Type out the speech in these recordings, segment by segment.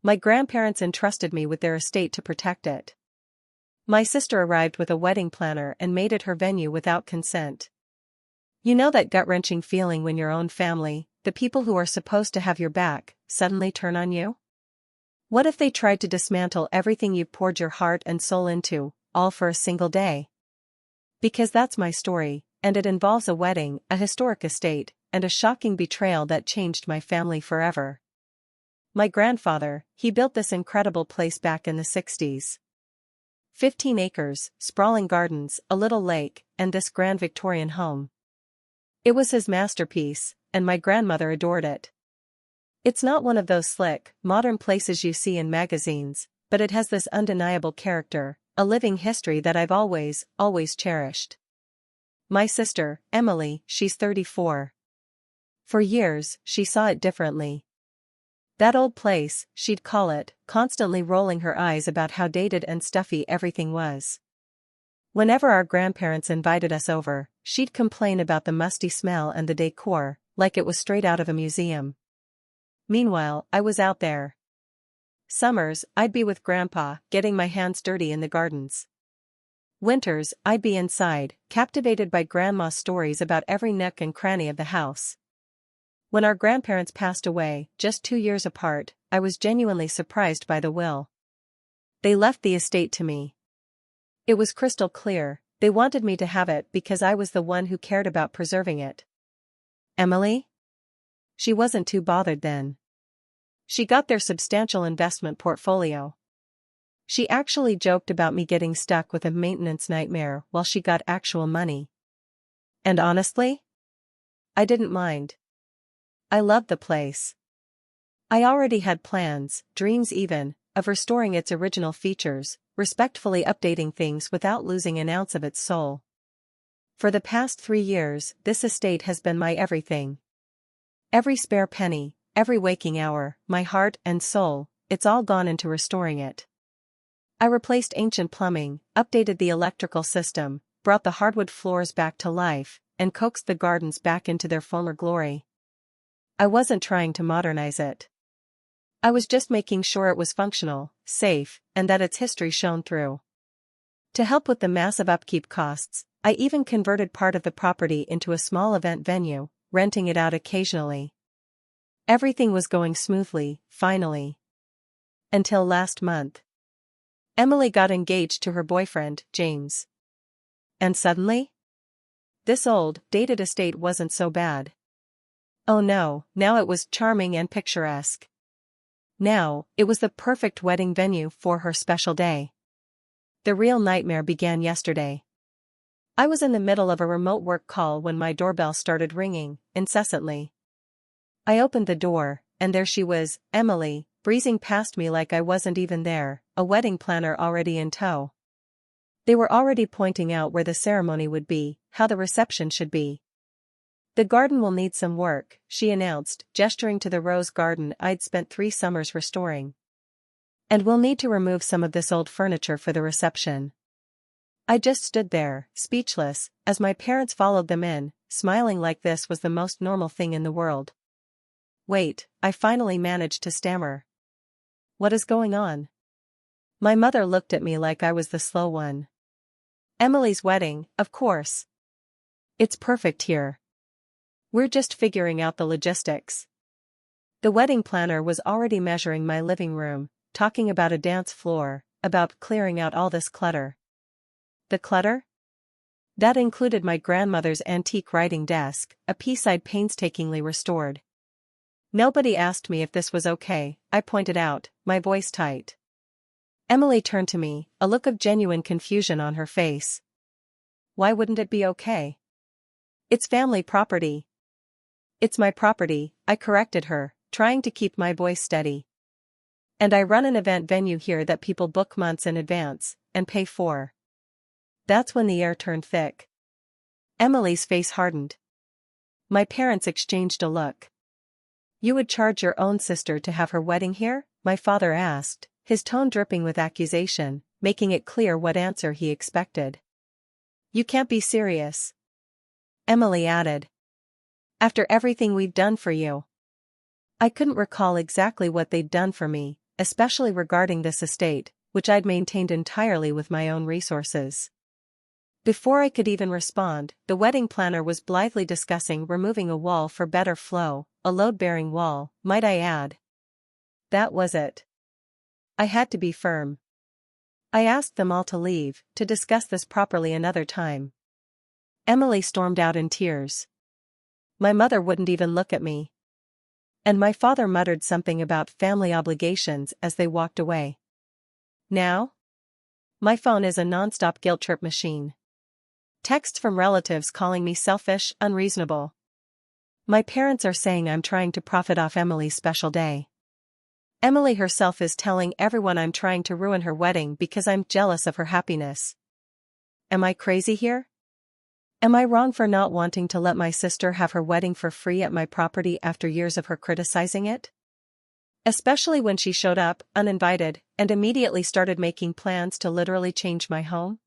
My grandparents entrusted me with their estate to protect it. My sister arrived with a wedding planner and made it her venue without consent. You know that gut-wrenching feeling when your own family, the people who are supposed to have your back, suddenly turn on you? What if they tried to dismantle everything you've poured your heart and soul into, all for a single day? Because that's my story, and it involves a wedding, a historic estate, and a shocking betrayal that changed my family forever. My grandfather, he built this incredible place back in the 60s. 15 acres, sprawling gardens, a little lake, and this grand Victorian home. It was his masterpiece, and my grandmother adored it. It's not one of those slick, modern places you see in magazines, but it has this undeniable character, a living history that I've always cherished. My sister, Emily, she's 34. For years, she saw it differently. That old place, she'd call it, constantly rolling her eyes about how dated and stuffy everything was. Whenever our grandparents invited us over, she'd complain about the musty smell and the decor, like it was straight out of a museum. Meanwhile, I was out there. Summers, I'd be with Grandpa, getting my hands dirty in the gardens. Winters, I'd be inside, captivated by Grandma's stories about every nook and cranny of the house. When our grandparents passed away, just 2 years apart, I was genuinely surprised by the will. They left the estate to me. It was crystal clear, they wanted me to have it because I was the one who cared about preserving it. Emily? She wasn't too bothered then. She got their substantial investment portfolio. She actually joked about me getting stuck with a maintenance nightmare while she got actual money. And honestly, I didn't mind. I loved the place. I already had plans, dreams even, of restoring its original features, respectfully updating things without losing an ounce of its soul. For the past 3 years, this estate has been my everything. Every spare penny, every waking hour, my heart and soul, it's all gone into restoring it. I replaced ancient plumbing, updated the electrical system, brought the hardwood floors back to life, and coaxed the gardens back into their former glory. I wasn't trying to modernize it. I was just making sure it was functional, safe, and that its history shone through. To help with the massive upkeep costs, I even converted part of the property into a small event venue, renting it out occasionally. Everything was going smoothly, finally. Until last month. Emily got engaged to her boyfriend, James. And suddenly? This old, dated estate wasn't so bad. Oh no, now it was charming and picturesque. Now, it was the perfect wedding venue for her special day. The real nightmare began yesterday. I was in the middle of a remote work call when my doorbell started ringing, incessantly. I opened the door, and there she was, Emily, breezing past me like I wasn't even there, a wedding planner already in tow. They were already pointing out where the ceremony would be, how the reception should be. The garden will need some work, she announced, gesturing to the rose garden I'd spent 3 summers restoring. And we'll need to remove some of this old furniture for the reception. I just stood there, speechless, as my parents followed them in, smiling like this was the most normal thing in the world. Wait, I finally managed to stammer. What is going on? My mother looked at me like I was the slow one. Emily's wedding, of course. It's perfect here. We're just figuring out the logistics. The wedding planner was already measuring my living room, talking about a dance floor, about clearing out all this clutter. The clutter? That included my grandmother's antique writing desk, a piece I'd painstakingly restored. Nobody asked me if this was okay, I pointed out, my voice tight. Emily turned to me, a look of genuine confusion on her face. Why wouldn't it be okay? It's family property. It's my property, I corrected her, trying to keep my voice steady. And I run an event venue here that people book months in advance, and pay for. That's when the air turned thick. Emily's face hardened. My parents exchanged a look. You would charge your own sister to have her wedding here? My father asked, his tone dripping with accusation, making it clear what answer he expected. You can't be serious. Emily added. After everything we've done for you. I couldn't recall exactly what they'd done for me, especially regarding this estate, which I'd maintained entirely with my own resources. Before I could even respond, the wedding planner was blithely discussing removing a wall for better flow, a load-bearing wall, might I add. That was it. I had to be firm. I asked them all to leave, to discuss this properly another time. Emily stormed out in tears. My mother wouldn't even look at me. And my father muttered something about family obligations as they walked away. Now? My phone is a non-stop guilt trip machine. Texts from relatives calling me selfish, unreasonable. My parents are saying I'm trying to profit off Emily's special day. Emily herself is telling everyone I'm trying to ruin her wedding because I'm jealous of her happiness. Am I crazy here? Am I wrong for not wanting to let my sister have her wedding for free at my property after years of her criticizing it? Especially when she showed up, uninvited, and immediately started making plans to literally change my home?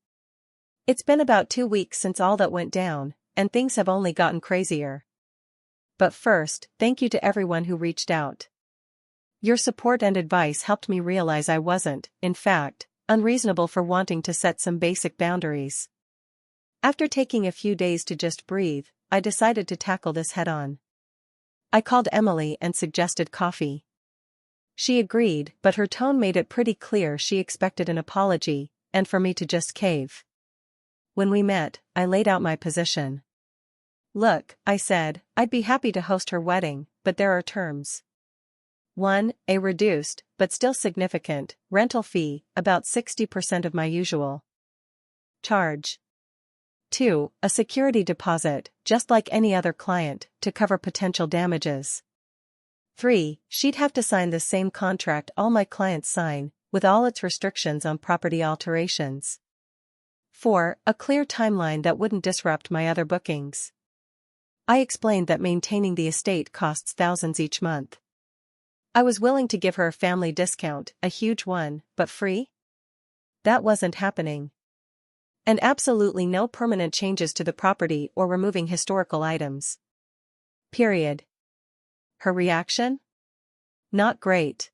It's been about 2 weeks since all that went down, and things have only gotten crazier. But first, thank you to everyone who reached out. Your support and advice helped me realize I wasn't, in fact, unreasonable for wanting to set some basic boundaries. After taking a few days to just breathe, I decided to tackle this head-on. I called Emily and suggested coffee. She agreed, but her tone made it pretty clear she expected an apology, and for me to just cave. When we met, I laid out my position. Look, I said, I'd be happy to host her wedding, but there are terms. 1. A reduced, but still significant, rental fee, about 60% of my usual charge. 2. A security deposit, just like any other client, to cover potential damages. 3. She'd have to sign the same contract all my clients sign, with all its restrictions on property alterations. 4. A clear timeline that wouldn't disrupt my other bookings. I explained that maintaining the estate costs thousands each month. I was willing to give her a family discount, a huge one, but free? That wasn't happening. And absolutely no permanent changes to the property or removing historical items. Period. Her reaction? Not great.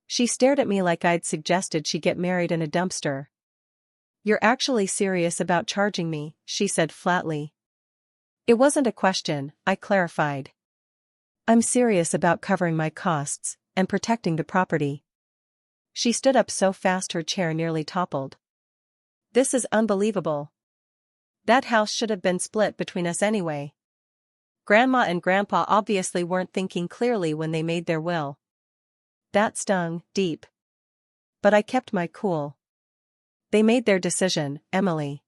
She stared at me like I'd suggested she get married in a dumpster. You're actually serious about charging me, she said flatly. It wasn't a question, I clarified. I'm serious about covering my costs, and protecting the property. She stood up so fast her chair nearly toppled. This is unbelievable. That house should have been split between us anyway. Grandma and Grandpa obviously weren't thinking clearly when they made their will. That stung deep. But I kept my cool. They made their decision, Emily.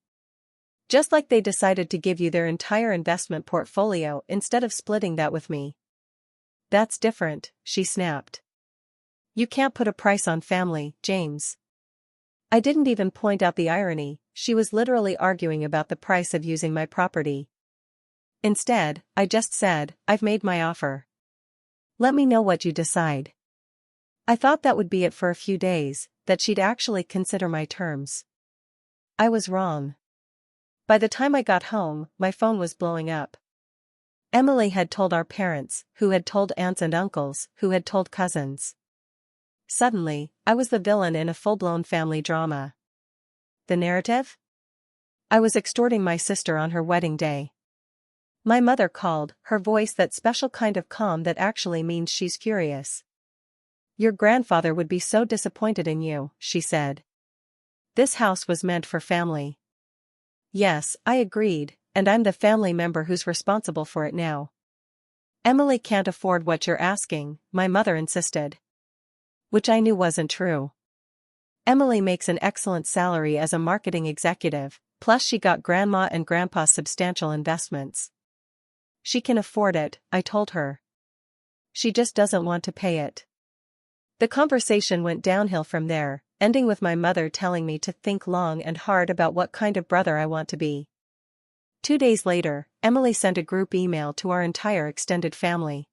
Just like they decided to give you their entire investment portfolio instead of splitting that with me. That's different, she snapped. You can't put a price on family, James. I didn't even point out the irony, she was literally arguing about the price of using my property. Instead, I just said, I've made my offer. Let me know what you decide. I thought that would be it for a few days, that she'd actually consider my terms. I was wrong. By the time I got home, my phone was blowing up. Emily had told our parents, who had told aunts and uncles, who had told cousins. Suddenly, I was the villain in a full-blown family drama. The narrative? I was extorting my sister on her wedding day. My mother called, her voice that special kind of calm that actually means she's furious. Your grandfather would be so disappointed in you, she said. This house was meant for family. Yes, I agreed, and I'm the family member who's responsible for it now. Emily can't afford what you're asking, my mother insisted. Which I knew wasn't true. Emily makes an excellent salary as a marketing executive, plus she got Grandma and Grandpa's substantial investments. She can afford it, I told her. She just doesn't want to pay it. The conversation went downhill from there, ending with my mother telling me to think long and hard about what kind of brother I want to be. 2 days later, Emily sent a group email to our entire extended family.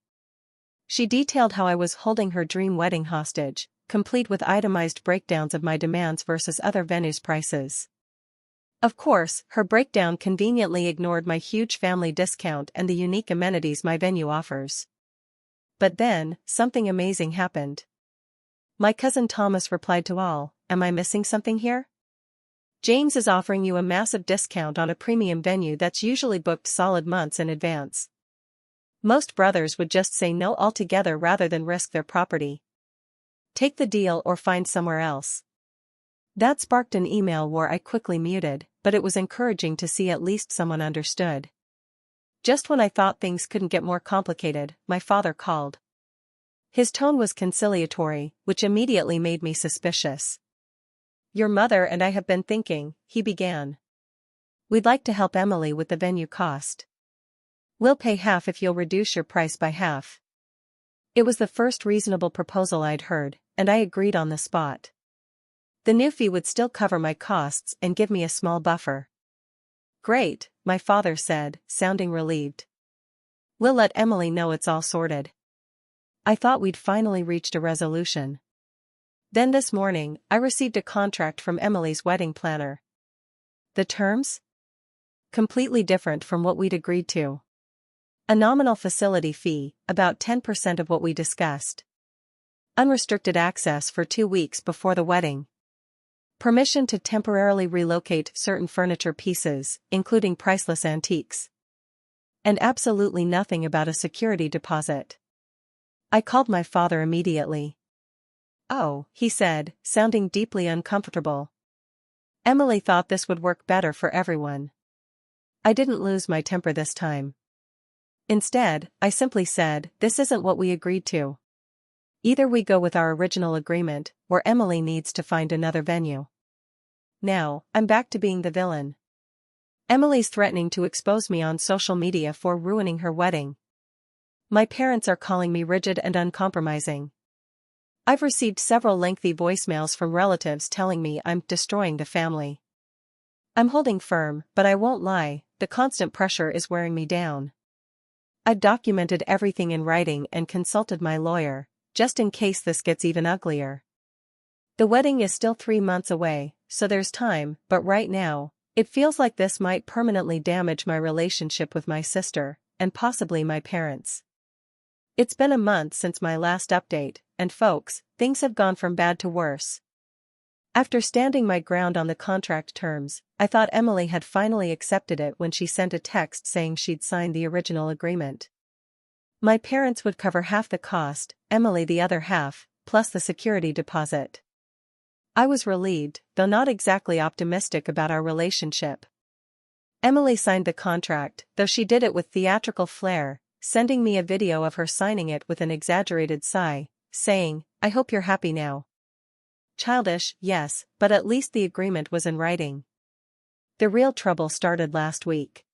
She detailed how I was holding her dream wedding hostage, complete with itemized breakdowns of my demands versus other venues' prices. Of course, her breakdown conveniently ignored my huge family discount and the unique amenities my venue offers. But then, something amazing happened. My cousin Thomas replied to all, "Am I missing something here? James is offering you a massive discount on a premium venue that's usually booked solid months in advance. Most brothers would just say no altogether rather than risk their property. Take the deal or find somewhere else." That sparked an email war I quickly muted, but it was encouraging to see at least someone understood. Just when I thought things couldn't get more complicated, my father called. His tone was conciliatory, which immediately made me suspicious. "Your mother and I have been thinking," he began. "We'd like to help Emily with the venue cost. We'll pay half if you'll reduce your price by half." It was the first reasonable proposal I'd heard, and I agreed on the spot. The new fee would still cover my costs and give me a small buffer. "Great," my father said, sounding relieved. "We'll let Emily know it's all sorted." I thought we'd finally reached a resolution. Then this morning, I received a contract from Emily's wedding planner. The terms? Completely different from what we'd agreed to. A nominal facility fee, about 10% of what we discussed. Unrestricted access for 2 weeks before the wedding. Permission to temporarily relocate certain furniture pieces, including priceless antiques. And absolutely nothing about a security deposit. I called my father immediately. "Oh," he said, sounding deeply uncomfortable. "Emily thought this would work better for everyone." I didn't lose my temper this time. Instead, I simply said, "This isn't what we agreed to. Either we go with our original agreement, or Emily needs to find another venue." Now, I'm back to being the villain. Emily's threatening to expose me on social media for ruining her wedding. My parents are calling me rigid and uncompromising. I've received several lengthy voicemails from relatives telling me I'm destroying the family. I'm holding firm, but I won't lie, the constant pressure is wearing me down. I've documented everything in writing and consulted my lawyer, just in case this gets even uglier. The wedding is still 3 months away, so there's time, but right now, it feels like this might permanently damage my relationship with my sister, and possibly my parents. It's been a month since my last update, and folks, things have gone from bad to worse. After standing my ground on the contract terms, I thought Emily had finally accepted it when she sent a text saying she'd signed the original agreement. My parents would cover half the cost, Emily the other half, plus the security deposit. I was relieved, though not exactly optimistic about our relationship. Emily signed the contract, though she did it with theatrical flair, sending me a video of her signing it with an exaggerated sigh, saying, "I hope you're happy now." Childish, yes, but at least the agreement was in writing. The real trouble started last week.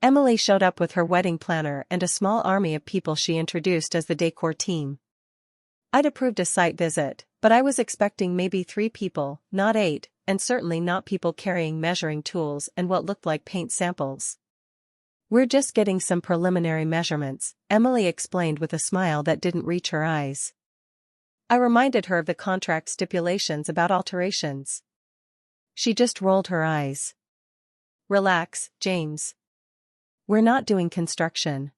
Emily showed up with her wedding planner and a small army of people she introduced as the decor team. I'd approved a site visit, but I was expecting maybe 3 people, not 8, and certainly not people carrying measuring tools and what looked like paint samples. "We're just getting some preliminary measurements," Emily explained with a smile that didn't reach her eyes. I reminded her of the contract stipulations about alterations. She just rolled her eyes. "Relax, James. We're not doing construction.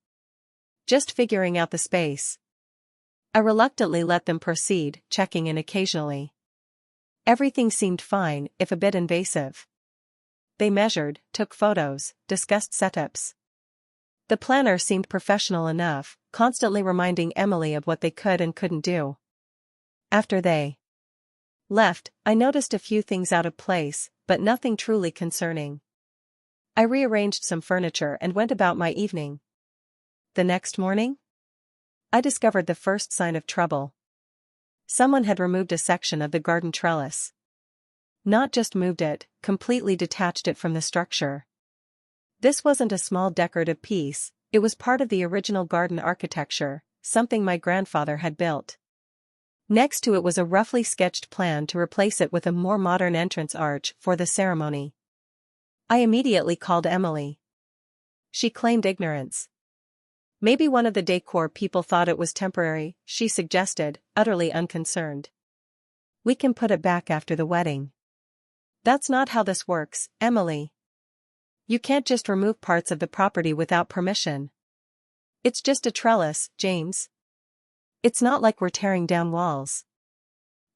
Just figuring out the space." I reluctantly let them proceed, checking in occasionally. Everything seemed fine, if a bit invasive. They measured, took photos, discussed setups. The planner seemed professional enough, constantly reminding Emily of what they could and couldn't do. After they left, I noticed a few things out of place, but nothing truly concerning. I rearranged some furniture and went about my evening. The next morning, I discovered the first sign of trouble. Someone had removed a section of the garden trellis. Not just moved it, completely detached it from the structure. This wasn't a small decorative piece, it was part of the original garden architecture, something my grandfather had built. Next to it was a roughly sketched plan to replace it with a more modern entrance arch for the ceremony. I immediately called Emily. She claimed ignorance. "Maybe one of the decor people thought it was temporary," she suggested, utterly unconcerned. "We can put it back after the wedding." "That's not how this works, Emily. You can't just remove parts of the property without permission. It's just a trellis, James. It's not like we're tearing down walls."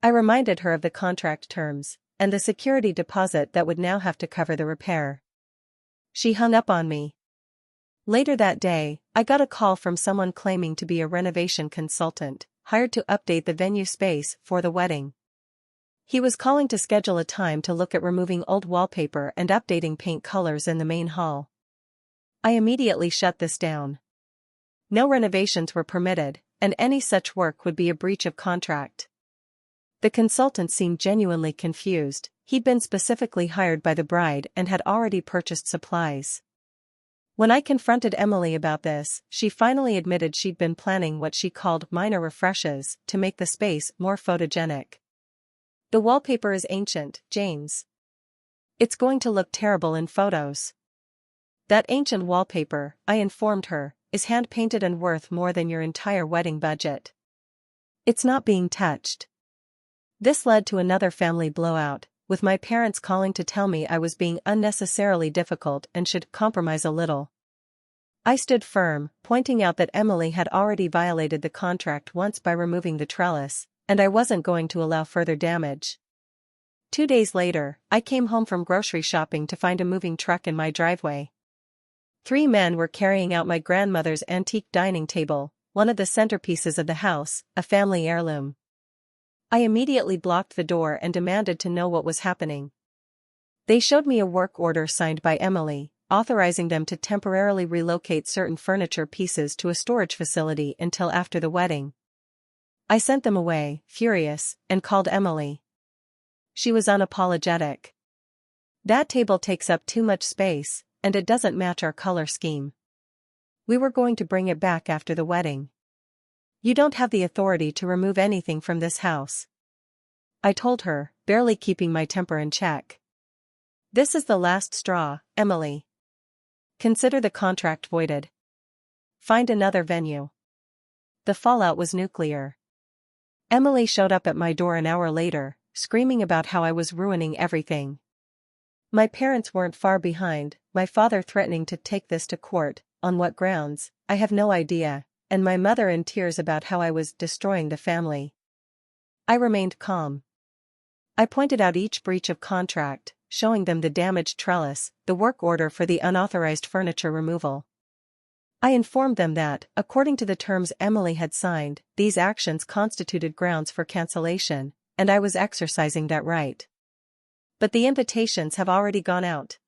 I reminded her of the contract terms, and the security deposit that would now have to cover the repair. She hung up on me. Later that day, I got a call from someone claiming to be a renovation consultant, hired to update the venue space for the wedding. He was calling to schedule a time to look at removing old wallpaper and updating paint colors in the main hall. I immediately shut this down. No renovations were permitted, and any such work would be a breach of contract. The consultant seemed genuinely confused. He'd been specifically hired by the bride and had already purchased supplies. When I confronted Emily about this, she finally admitted she'd been planning what she called minor refreshes to make the space more photogenic. The wallpaper is ancient, James. It's going to look terrible in photos. That ancient wallpaper, I informed her, is hand-painted and worth more than your entire wedding budget. It's not being touched. This led to another family blowout, with my parents calling to tell me I was being unnecessarily difficult and should compromise a little. I stood firm, pointing out that Emily had already violated the contract once by removing the trellis, and I wasn't going to allow further damage. 2 days later, I came home from grocery shopping to find a moving truck in my driveway. 3 men were carrying out my grandmother's antique dining table, one of the centerpieces of the house, a family heirloom. I immediately blocked the door and demanded to know what was happening. They showed me a work order signed by Emily, authorizing them to temporarily relocate certain furniture pieces to a storage facility until after the wedding. I sent them away, furious, and called Emily. She was unapologetic. That table takes up too much space, and it doesn't match our color scheme. We were going to bring it back after the wedding. You don't have the authority to remove anything from this house. I told her, barely keeping my temper in check. This is the last straw, Emily. Consider the contract voided. Find another venue. The fallout was nuclear. Emily showed up at my door an hour later, screaming about how I was ruining everything. My parents weren't far behind, my father threatening to take this to court, on what grounds, I have no idea, and my mother in tears about how I was destroying the family. I remained calm. I pointed out each breach of contract, showing them the damaged trellis, the work order for the unauthorized furniture removal. I informed them that, according to the terms Emily had signed, these actions constituted grounds for cancellation, and I was exercising that right. But the invitations have already gone out.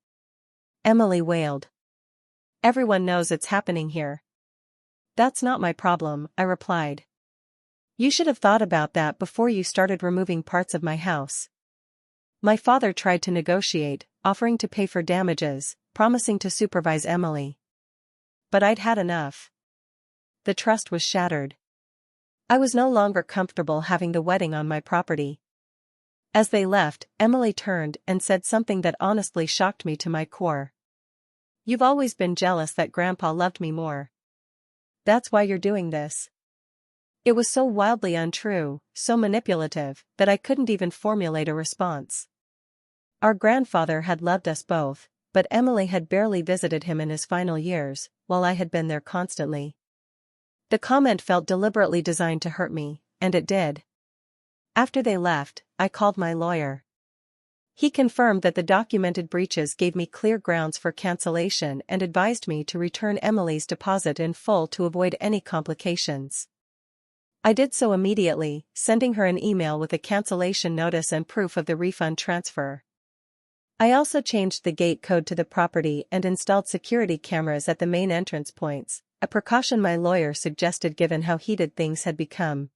Emily wailed. Everyone knows it's happening here. That's not my problem, I replied. You should have thought about that before you started removing parts of my house. My father tried to negotiate, offering to pay for damages, promising to supervise Emily. But I'd had enough. The trust was shattered. I was no longer comfortable having the wedding on my property. As they left, Emily turned and said something that honestly shocked me to my core. You've always been jealous that Grandpa loved me more. That's why you're doing this. It was so wildly untrue, so manipulative, that I couldn't even formulate a response. Our grandfather had loved us both, but Emily had barely visited him in his final years, while I had been there constantly. The comment felt deliberately designed to hurt me, and it did. After they left, I called my lawyer. He confirmed that the documented breaches gave me clear grounds for cancellation and advised me to return Emily's deposit in full to avoid any complications. I did so immediately, sending her an email with a cancellation notice and proof of the refund transfer. I also changed the gate code to the property and installed security cameras at the main entrance points, a precaution my lawyer suggested given how heated things had become.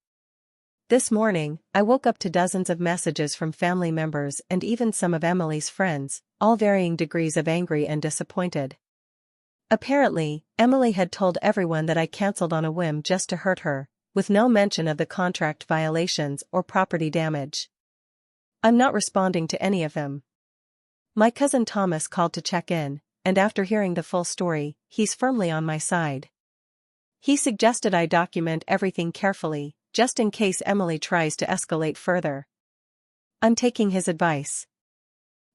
This morning, I woke up to dozens of messages from family members and even some of Emily's friends, all varying degrees of angry and disappointed. Apparently, Emily had told everyone that I cancelled on a whim just to hurt her, with no mention of the contract violations or property damage. I'm not responding to any of them. My cousin Thomas called to check in, and after hearing the full story, he's firmly on my side. He suggested I document everything carefully, just in case Emily tries to escalate further. I'm taking his advice.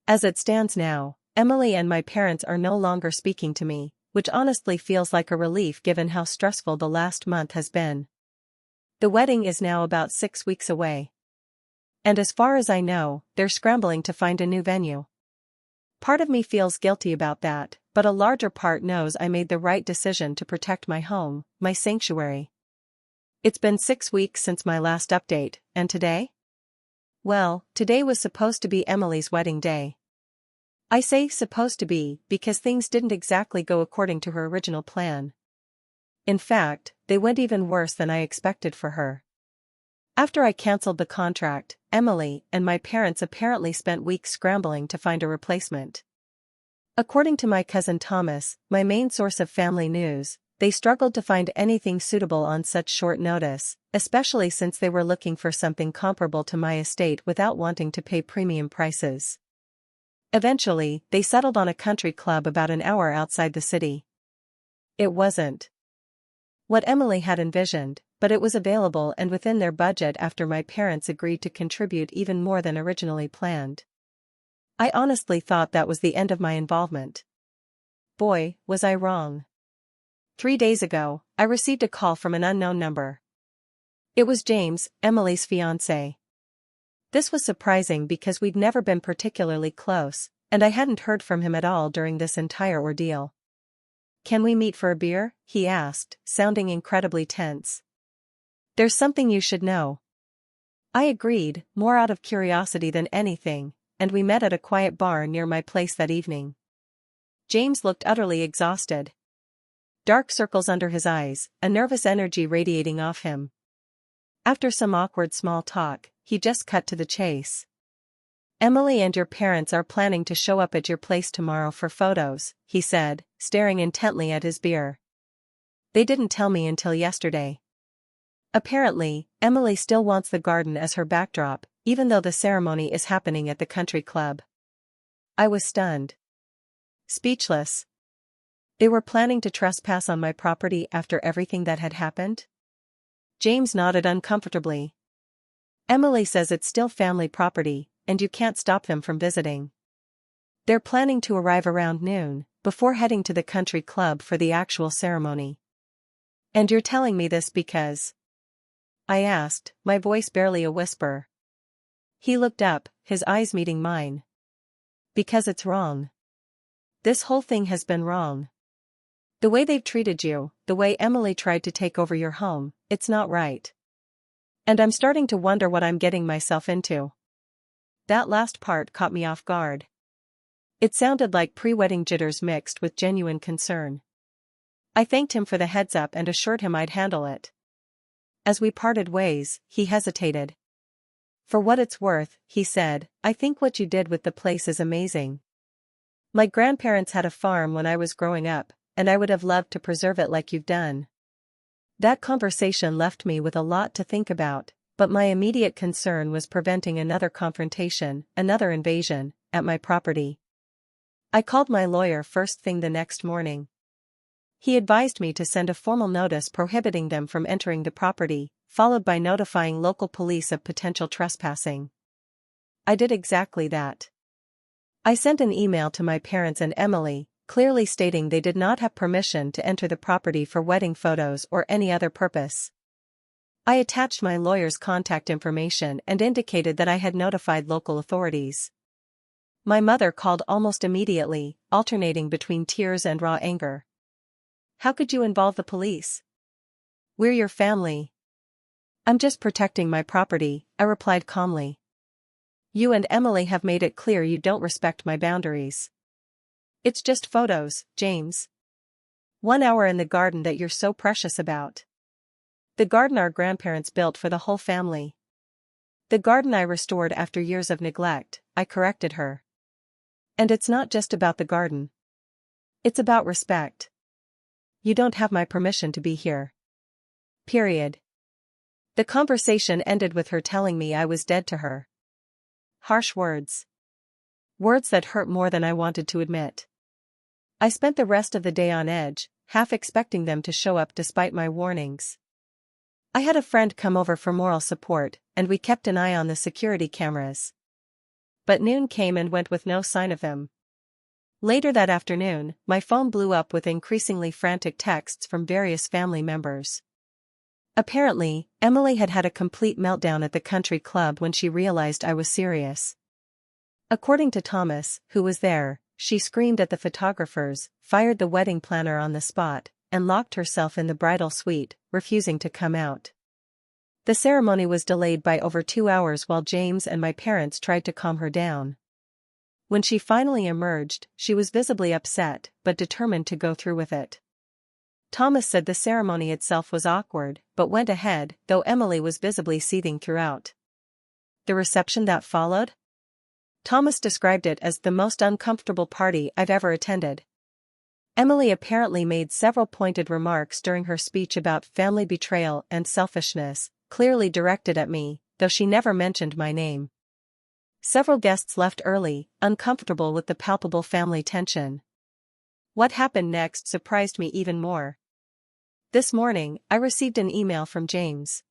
As it stands now, Emily and my parents are no longer speaking to me, which honestly feels like a relief given how stressful the last month has been. The wedding is now about 6 weeks away. And as far as I know, they're scrambling to find a new venue. Part of me feels guilty about that, but a larger part knows I made the right decision to protect my home, my sanctuary. It's been 6 weeks since my last update, and today? Well, today was supposed to be Emily's wedding day. I say supposed to be because things didn't exactly go according to her original plan. In fact, they went even worse than I expected for her. After I cancelled the contract, Emily and my parents apparently spent weeks scrambling to find a replacement. According to my cousin Thomas, my main source of family news, they struggled to find anything suitable on such short notice, especially since they were looking for something comparable to my estate without wanting to pay premium prices. Eventually, they settled on a country club about an hour outside the city. It wasn't what Emily had envisioned, but it was available and within their budget after my parents agreed to contribute even more than originally planned. I honestly thought that was the end of my involvement. Boy, was I wrong. 3 days ago, I received a call from an unknown number. It was James, Emily's fiancé. This was surprising because we'd never been particularly close, and I hadn't heard from him at all during this entire ordeal. "Can we meet for a beer?" he asked, sounding incredibly tense. "There's something you should know." I agreed, more out of curiosity than anything, and we met at a quiet bar near my place that evening. James looked utterly exhausted. Dark circles under his eyes, a nervous energy radiating off him. After some awkward small talk, he just cut to the chase. "Emily and your parents are planning to show up at your place tomorrow for photos," he said, staring intently at his beer. "They didn't tell me until yesterday." Apparently, Emily still wants the garden as her backdrop, even though the ceremony is happening at the country club. I was stunned. Speechless. They were planning to trespass on my property after everything that had happened? James nodded uncomfortably. "Emily says it's still family property, and you can't stop them from visiting. They're planning to arrive around noon, before heading to the country club for the actual ceremony." "And you're telling me this because?" I asked, my voice barely a whisper. He looked up, his eyes meeting mine. "Because it's wrong. This whole thing has been wrong. The way they've treated you, the way Emily tried to take over your home, it's not right. And I'm starting to wonder what I'm getting myself into." That last part caught me off guard. It sounded like pre-wedding jitters mixed with genuine concern. I thanked him for the heads up and assured him I'd handle it. As we parted ways, he hesitated. "For what it's worth," he said, "I think what you did with the place is amazing. My grandparents had a farm when I was growing up, and I would have loved to preserve it like you've done." That conversation left me with a lot to think about, but my immediate concern was preventing another confrontation, another invasion, at my property. I called my lawyer first thing the next morning. He advised me to send a formal notice prohibiting them from entering the property, followed by notifying local police of potential trespassing. I did exactly that. I sent an email to my parents and Emily, clearly stating they did not have permission to enter the property for wedding photos or any other purpose. I attached my lawyer's contact information and indicated that I had notified local authorities. My mother called almost immediately, alternating between tears and raw anger. "How could you involve the police? We're your family." "I'm just protecting my property," I replied calmly. "You and Emily have made it clear you don't respect my boundaries. It's just photos, James. 1 hour in the garden that you're so precious about." "The garden our grandparents built for the whole family. The garden I restored after years of neglect," I corrected her. "And it's not just about the garden. It's about respect. You don't have my permission to be here. Period." The conversation ended with her telling me I was dead to her. Harsh words. Words that hurt more than I wanted to admit. I spent the rest of the day on edge, half expecting them to show up despite my warnings. I had a friend come over for moral support, and we kept an eye on the security cameras. But noon came and went with no sign of them. Later that afternoon, my phone blew up with increasingly frantic texts from various family members. Apparently, Emily had had a complete meltdown at the country club when she realized I was serious. According to Thomas, who was there, she screamed at the photographers, fired the wedding planner on the spot, and locked herself in the bridal suite, refusing to come out. The ceremony was delayed by over 2 hours while James and my parents tried to calm her down. When she finally emerged, she was visibly upset, but determined to go through with it. Thomas said the ceremony itself was awkward, but went ahead, though Emily was visibly seething throughout. The reception that followed? Thomas described it as the most uncomfortable party I've ever attended. Emily apparently made several pointed remarks during her speech about family betrayal and selfishness, clearly directed at me, though she never mentioned my name. Several guests left early, uncomfortable with the palpable family tension. What happened next surprised me even more. This morning, I received an email from James.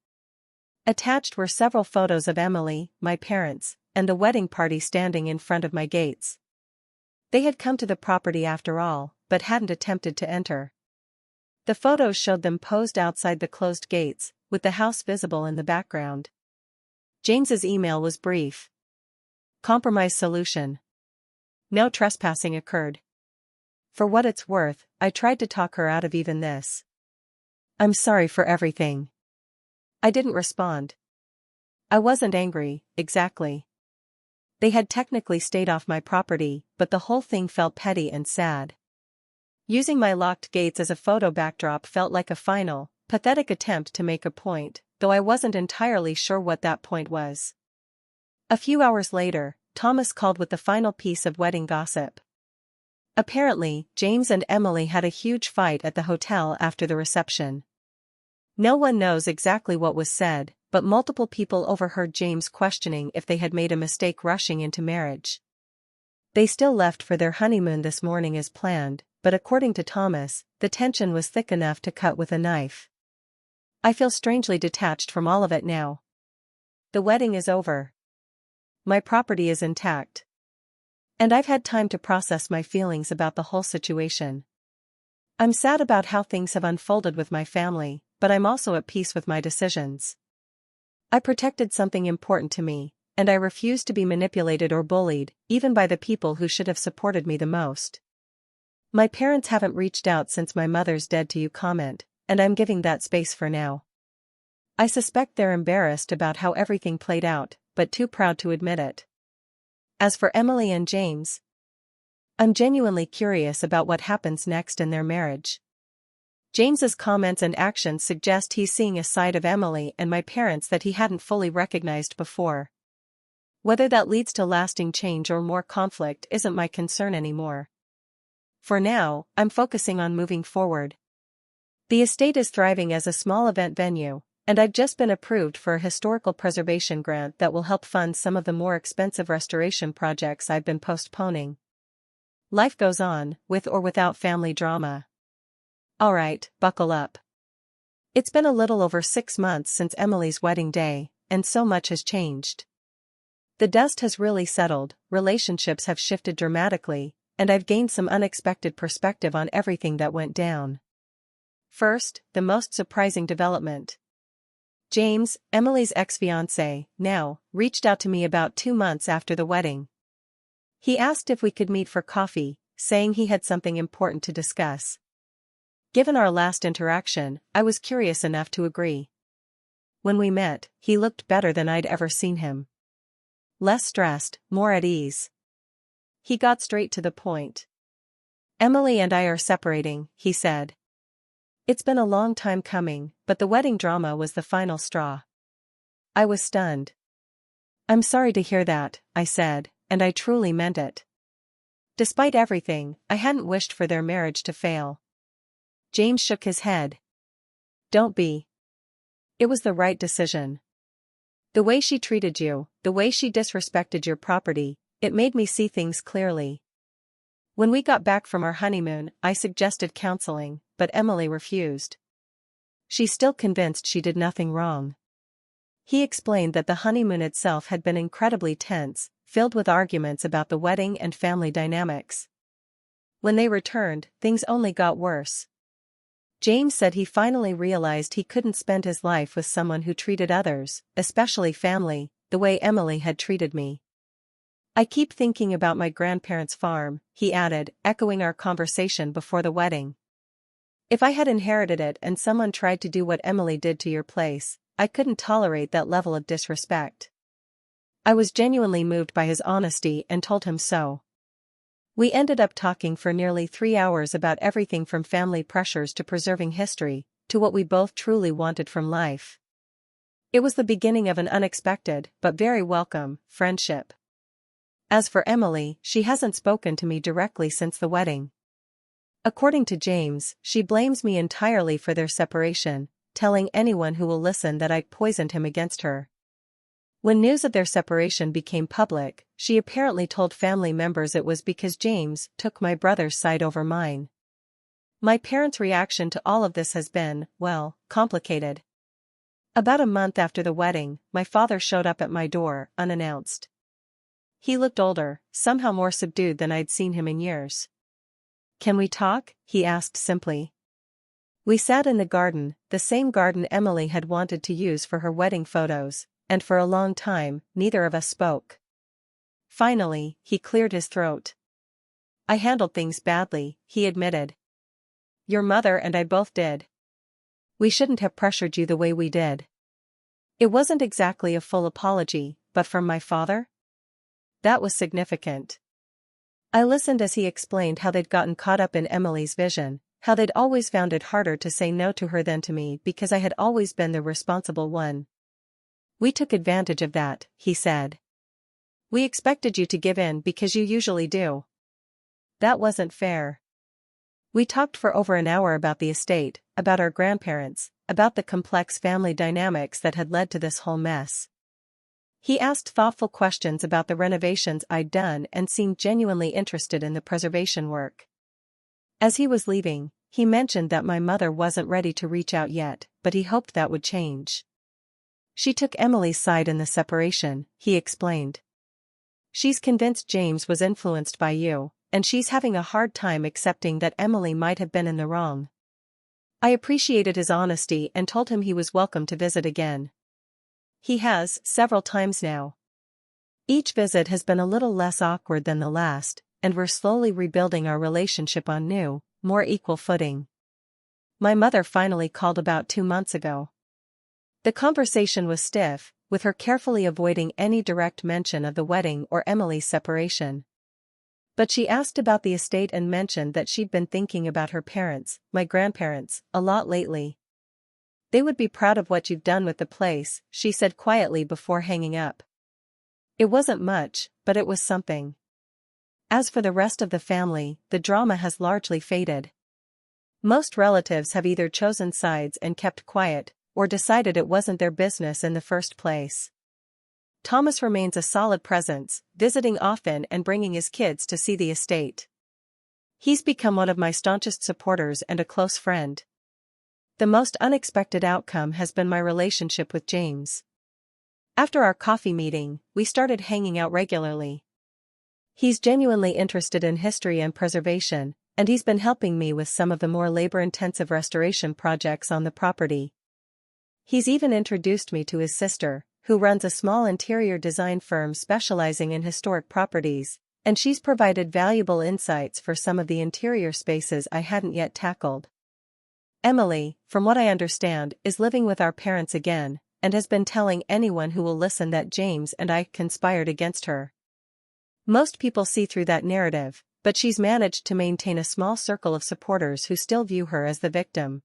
Attached were several photos of Emily, my parents, and the wedding party standing in front of my gates. They had come to the property after all, but hadn't attempted to enter. The photos showed them posed outside the closed gates, with the house visible in the background. James's email was brief. Compromise solution. No trespassing occurred. For what it's worth, I tried to talk her out of even this. I'm sorry for everything. I didn't respond. I wasn't angry, exactly. They had technically stayed off my property, but the whole thing felt petty and sad. Using my locked gates as a photo backdrop felt like a final, pathetic attempt to make a point, though I wasn't entirely sure what that point was. A few hours later, Thomas called with the final piece of wedding gossip. Apparently, James and Emily had a huge fight at the hotel after the reception. No one knows exactly what was said, but multiple people overheard James questioning if they had made a mistake rushing into marriage. They still left for their honeymoon this morning as planned, but according to Thomas, the tension was thick enough to cut with a knife. I feel strangely detached from all of it now. The wedding is over. My property is intact. And I've had time to process my feelings about the whole situation. I'm sad about how things have unfolded with my family, but I'm also at peace with my decisions. I protected something important to me, and I refuse to be manipulated or bullied, even by the people who should have supported me the most. My parents haven't reached out since my mother's dead to you comment, and I'm giving that space for now. I suspect they're embarrassed about how everything played out, but too proud to admit it. As for Emily and James, I'm genuinely curious about what happens next in their marriage. James's comments and actions suggest he's seeing a side of Emily and my parents that he hadn't fully recognized before. Whether that leads to lasting change or more conflict isn't my concern anymore. For now, I'm focusing on moving forward. The estate is thriving as a small event venue, and I've just been approved for a historical preservation grant that will help fund some of the more expensive restoration projects I've been postponing. Life goes on, with or without family drama. Alright, buckle up. It's been a little over 6 months since Emily's wedding day, and so much has changed. The dust has really settled, relationships have shifted dramatically, and I've gained some unexpected perspective on everything that went down. First, the most surprising development. James, Emily's ex-fiancé, now, reached out to me about 2 months after the wedding. He asked if we could meet for coffee, saying he had something important to discuss. Given our last interaction, I was curious enough to agree. When we met, he looked better than I'd ever seen him. Less stressed, more at ease. He got straight to the point. Emily and I are separating, he said. It's been a long time coming, but the wedding drama was the final straw. I was stunned. I'm sorry to hear that, I said, and I truly meant it. Despite everything, I hadn't wished for their marriage to fail. James shook his head. Don't be. It was the right decision. The way she treated you, the way she disrespected your property, it made me see things clearly. When we got back from our honeymoon, I suggested counseling, but Emily refused. She's still convinced she did nothing wrong. He explained that the honeymoon itself had been incredibly tense, filled with arguments about the wedding and family dynamics. When they returned, things only got worse. James said he finally realized he couldn't spend his life with someone who treated others, especially family, the way Emily had treated me. I keep thinking about my grandparents' farm, he added, echoing our conversation before the wedding. If I had inherited it and someone tried to do what Emily did to your place, I couldn't tolerate that level of disrespect. I was genuinely moved by his honesty and told him so. We ended up talking for nearly 3 hours about everything from family pressures to preserving history, to what we both truly wanted from life. It was the beginning of an unexpected, but very welcome, friendship. As for Emily, she hasn't spoken to me directly since the wedding. According to James, she blames me entirely for their separation, telling anyone who will listen that I poisoned him against her. When news of their separation became public, she apparently told family members it was because James took my brother's side over mine. My parents' reaction to all of this has been, well, complicated. About a month after the wedding, my father showed up at my door, unannounced. He looked older, somehow more subdued than I'd seen him in years. "Can we talk?" he asked simply. We sat in the garden, the same garden Emily had wanted to use for her wedding photos, and for a long time, neither of us spoke. Finally, he cleared his throat. "I handled things badly," he admitted. "Your mother and I both did. We shouldn't have pressured you the way we did." It wasn't exactly a full apology, but from my father? That was significant. I listened as he explained how they'd gotten caught up in Emily's vision, how they'd always found it harder to say no to her than to me because I had always been the responsible one. "We took advantage of that," he said. "We expected you to give in because you usually do. That wasn't fair." We talked for over an hour about the estate, about our grandparents, about the complex family dynamics that had led to this whole mess. He asked thoughtful questions about the renovations I'd done and seemed genuinely interested in the preservation work. As he was leaving, he mentioned that my mother wasn't ready to reach out yet, but he hoped that would change. "She took Emily's side in the separation," he explained. "She's convinced James was influenced by you, and she's having a hard time accepting that Emily might have been in the wrong." I appreciated his honesty and told him he was welcome to visit again. He has, several times now. Each visit has been a little less awkward than the last, and we're slowly rebuilding our relationship on new, more equal footing. My mother finally called about 2 months ago. The conversation was stiff, with her carefully avoiding any direct mention of the wedding or Emily's separation. But she asked about the estate and mentioned that she'd been thinking about her parents, my grandparents, a lot lately. "They would be proud of what you've done with the place," she said quietly before hanging up. It wasn't much, but it was something. As for the rest of the family, the drama has largely faded. Most relatives have either chosen sides and kept quiet, or decided it wasn't their business in the first place. Thomas remains a solid presence, visiting often and bringing his kids to see the estate. He's become one of my staunchest supporters and a close friend. The most unexpected outcome has been my relationship with James. After our coffee meeting, we started hanging out regularly. He's genuinely interested in history and preservation, and he's been helping me with some of the more labor-intensive restoration projects on the property. He's even introduced me to his sister, who runs a small interior design firm specializing in historic properties, and she's provided valuable insights for some of the interior spaces I hadn't yet tackled. Emily, from what I understand, is living with our parents again, and has been telling anyone who will listen that James and I conspired against her. Most people see through that narrative, but she's managed to maintain a small circle of supporters who still view her as the victim.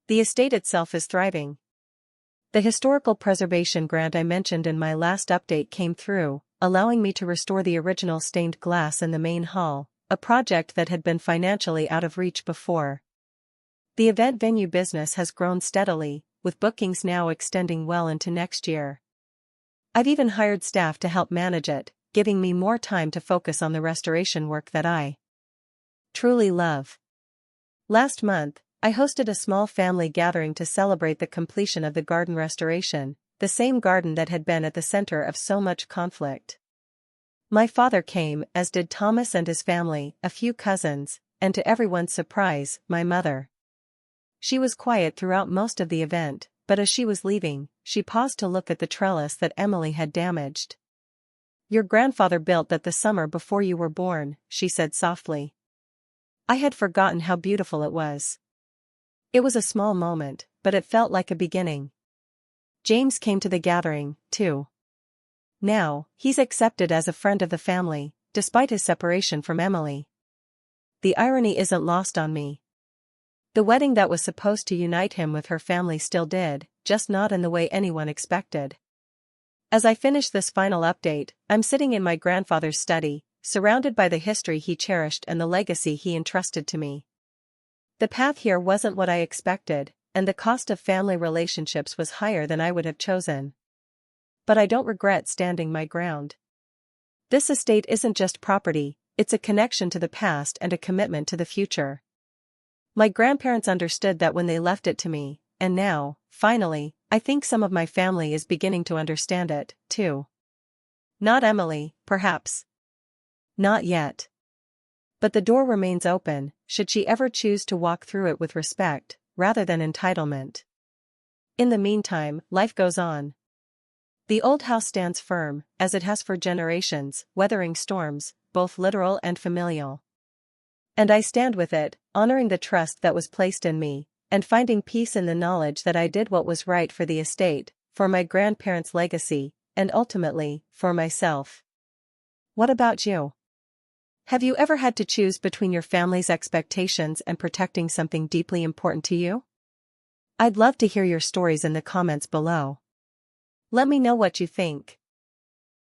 The estate itself is thriving. The historical preservation grant I mentioned in my last update came through, allowing me to restore the original stained glass in the main hall, a project that had been financially out of reach before. The event venue business has grown steadily, with bookings now extending well into next year. I've even hired staff to help manage it, giving me more time to focus on the restoration work that I truly love. Last month, I hosted a small family gathering to celebrate the completion of the garden restoration, the same garden that had been at the center of so much conflict. My father came, as did Thomas and his family, a few cousins, and to everyone's surprise, my mother. She was quiet throughout most of the event, but as she was leaving, she paused to look at the trellis that Emily had damaged. "Your grandfather built that the summer before you were born," she said softly. "I had forgotten how beautiful it was." It was a small moment, but it felt like a beginning. James came to the gathering, too. Now, he's accepted as a friend of the family, despite his separation from Emily. The irony isn't lost on me. The wedding that was supposed to unite him with her family still did, just not in the way anyone expected. As I finish this final update, I'm sitting in my grandfather's study, surrounded by the history he cherished and the legacy he entrusted to me. The path here wasn't what I expected, and the cost of family relationships was higher than I would have chosen. But I don't regret standing my ground. This estate isn't just property, it's a connection to the past and a commitment to the future. My grandparents understood that when they left it to me, and now, finally, I think some of my family is beginning to understand it, too. Not Emily, perhaps. Not yet. But the door remains open, should she ever choose to walk through it with respect, rather than entitlement. In the meantime, life goes on. The old house stands firm, as it has for generations, weathering storms, both literal and familial. And I stand with it, honoring the trust that was placed in me, and finding peace in the knowledge that I did what was right for the estate, for my grandparents' legacy, and ultimately, for myself. What about you? Have you ever had to choose between your family's expectations and protecting something deeply important to you? I'd love to hear your stories in the comments below. Let me know what you think.